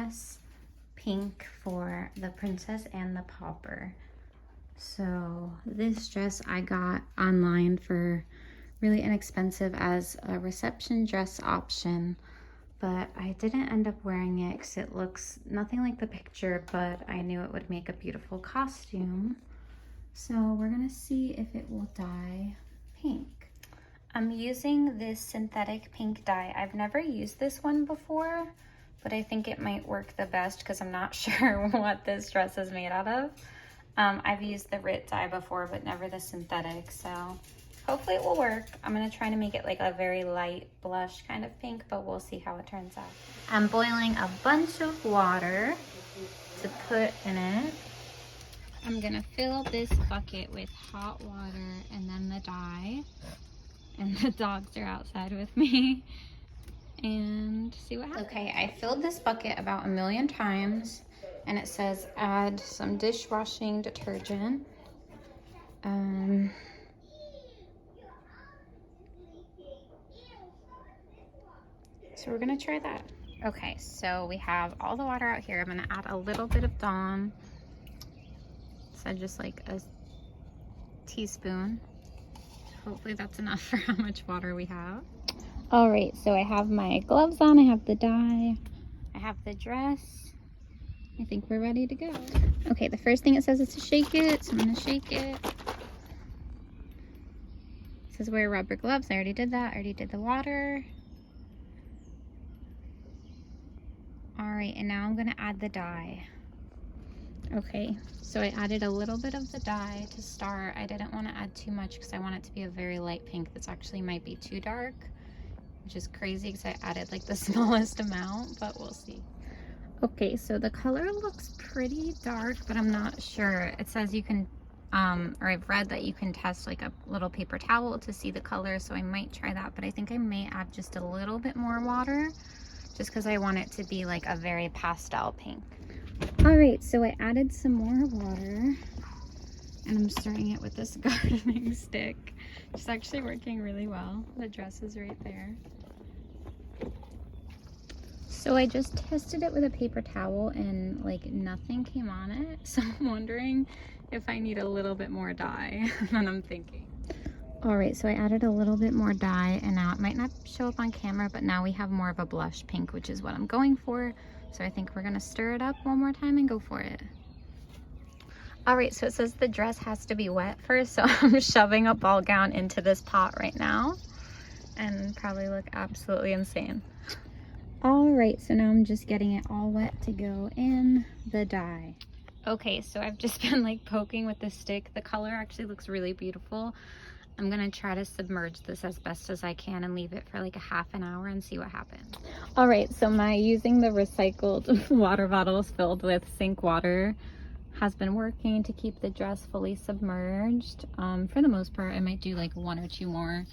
dress pink for the princess and the pauper. So this dress I got online for really inexpensive as a reception dress option, but I didn't end up wearing it because it looks nothing like the picture, but I knew it would make a beautiful costume. So we're gonna see if it will dye pink. I'm using this synthetic pink dye. I've never used this one before, but I think it might work the best because I'm not sure what this dress is made out of. I've used the RIT dye before, but never the synthetic, so hopefully it will work. I'm gonna try to make it like a very light blush kind of pink, but we'll see how it turns out. I'm boiling a bunch of water to put in it. I'm gonna fill this bucket with hot water and then the dye. And the dogs are outside with me. And see what happens. Okay, I filled this bucket about 1,000,000 times. And it says add some dishwashing detergent. So we're gonna try that. Okay, so we have all the water out here. I'm gonna add a little bit of Dawn. So just like a teaspoon. Hopefully that's enough for how much water we have. All right, so I have my gloves on, I have the dye, I have the dress. I think we're ready to go. Okay, the first thing it says is to shake it, so I'm gonna shake it. It says wear rubber gloves. I already did that. I already did the water. All right, and now I'm gonna add the dye. Okay, so I added a little bit of the dye to start. I didn't want to add too much because I want it to be a very light pink. This actually might be too dark, which is crazy because I added like the smallest amount, but we'll see. Okay, so the color looks pretty dark, but I'm not sure. It says you can, or I've read that you can test like a little paper towel to see the color, so I might try that, but I think I may add just a little bit more water just because I want it to be like a very pastel pink. All right, so I added some more water and I'm stirring it with this gardening stick. It's actually working really well. The dress is right there. So I just tested it with a paper towel and like nothing came on it. So I'm wondering if I need a little bit more dye than I'm thinking. All right, so I added a little bit more dye and now it might not show up on camera, but now we have more of a blush pink, which is what I'm going for. So I think we're gonna stir it up one more time and go for it. All right, so it says the dress has to be wet first, so I'm shoving a ball gown into this pot right now and probably look absolutely insane. All right, so now I'm just getting it all wet to go in the dye. Okay, so I've just been like poking with the stick. The color actually looks really beautiful. I'm gonna try to submerge this as best as I can and leave it for like a half an hour and see what happens. All right, so my using the recycled water bottles filled with sink water has been working to keep the dress fully submerged. For the most part, I might do like 1 or 2 more.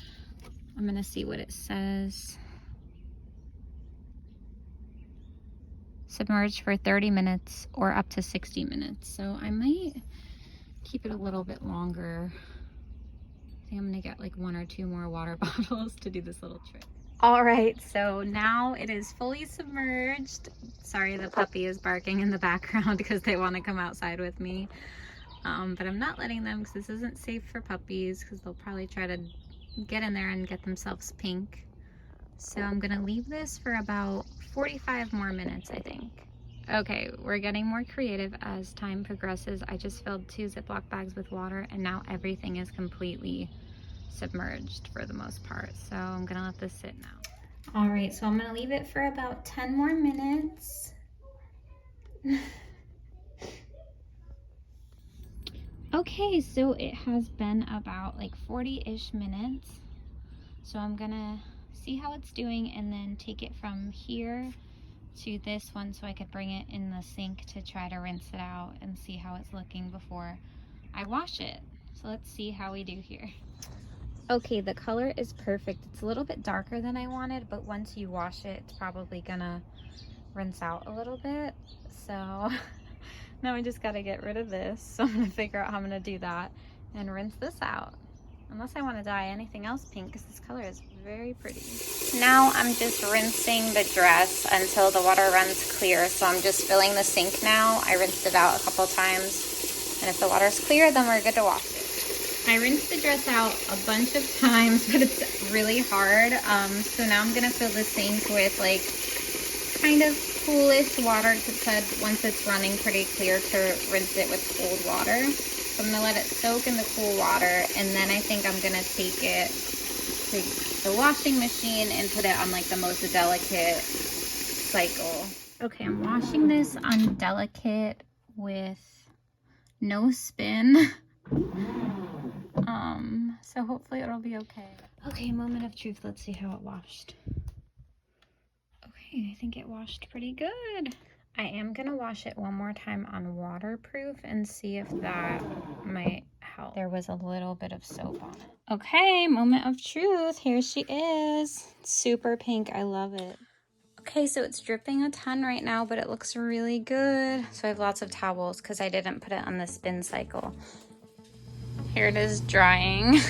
I'm gonna see what it says. Submerge for 30 minutes or up to 60 minutes. So I might keep it a little bit longer. I think I'm gonna get like 1 or 2 more water bottles to do this little trick. All right, so now it is fully submerged. Sorry, the puppy is barking in the background because they want to come outside with me. But I'm not letting them because this isn't safe for puppies because they'll probably try to get in there and get themselves pink. So I'm gonna leave this for about 45 more minutes, I think. Okay, we're getting more creative as time progresses. I just filled 2 Ziploc bags with water and now everything is completely submerged for the most part. So I'm gonna let this sit now. All right, so I'm gonna leave it for about 10 more minutes. Okay, so it has been about like 40-ish minutes. So I'm gonna see how it's doing and then take it from here to this one so I could bring it in the sink to try to rinse it out and see how it's looking before I wash it. So let's see how we do here. Okay, the color is perfect. It's a little bit darker than I wanted, but once you wash it, it's probably gonna rinse out a little bit. So now I just gotta get rid of this. So I'm gonna figure out how I'm gonna do that and rinse this out. Unless I wanna dye anything else pink, because this color is very pretty. Now I'm just rinsing the dress until the water runs clear. So I'm just filling the sink now. I rinsed it out a couple times. And if the water's clear, then we're good to wash it. I rinsed the dress out a bunch of times, but it's really hard. So now I'm gonna fill the sink with like kind of coolish water, because it said once it's running pretty clear to rinse it with cold water. So I'm gonna let it soak in the cool water, and then I think I'm gonna take it to the washing machine and put it on like the most delicate cycle. Okay, I'm washing this on delicate with no spin. So hopefully it'll be okay. Okay, moment of truth. Let's see how it washed. Okay, I think it washed pretty good. I am gonna wash it one more time on waterproof and see if that might help. There was a little bit of soap on it. Okay, moment of truth. Here she is. Super pink. I love it. Okay, so it's dripping a ton right now, but it looks really good. So I have lots of towels because I didn't put it on the spin cycle. Here it is drying.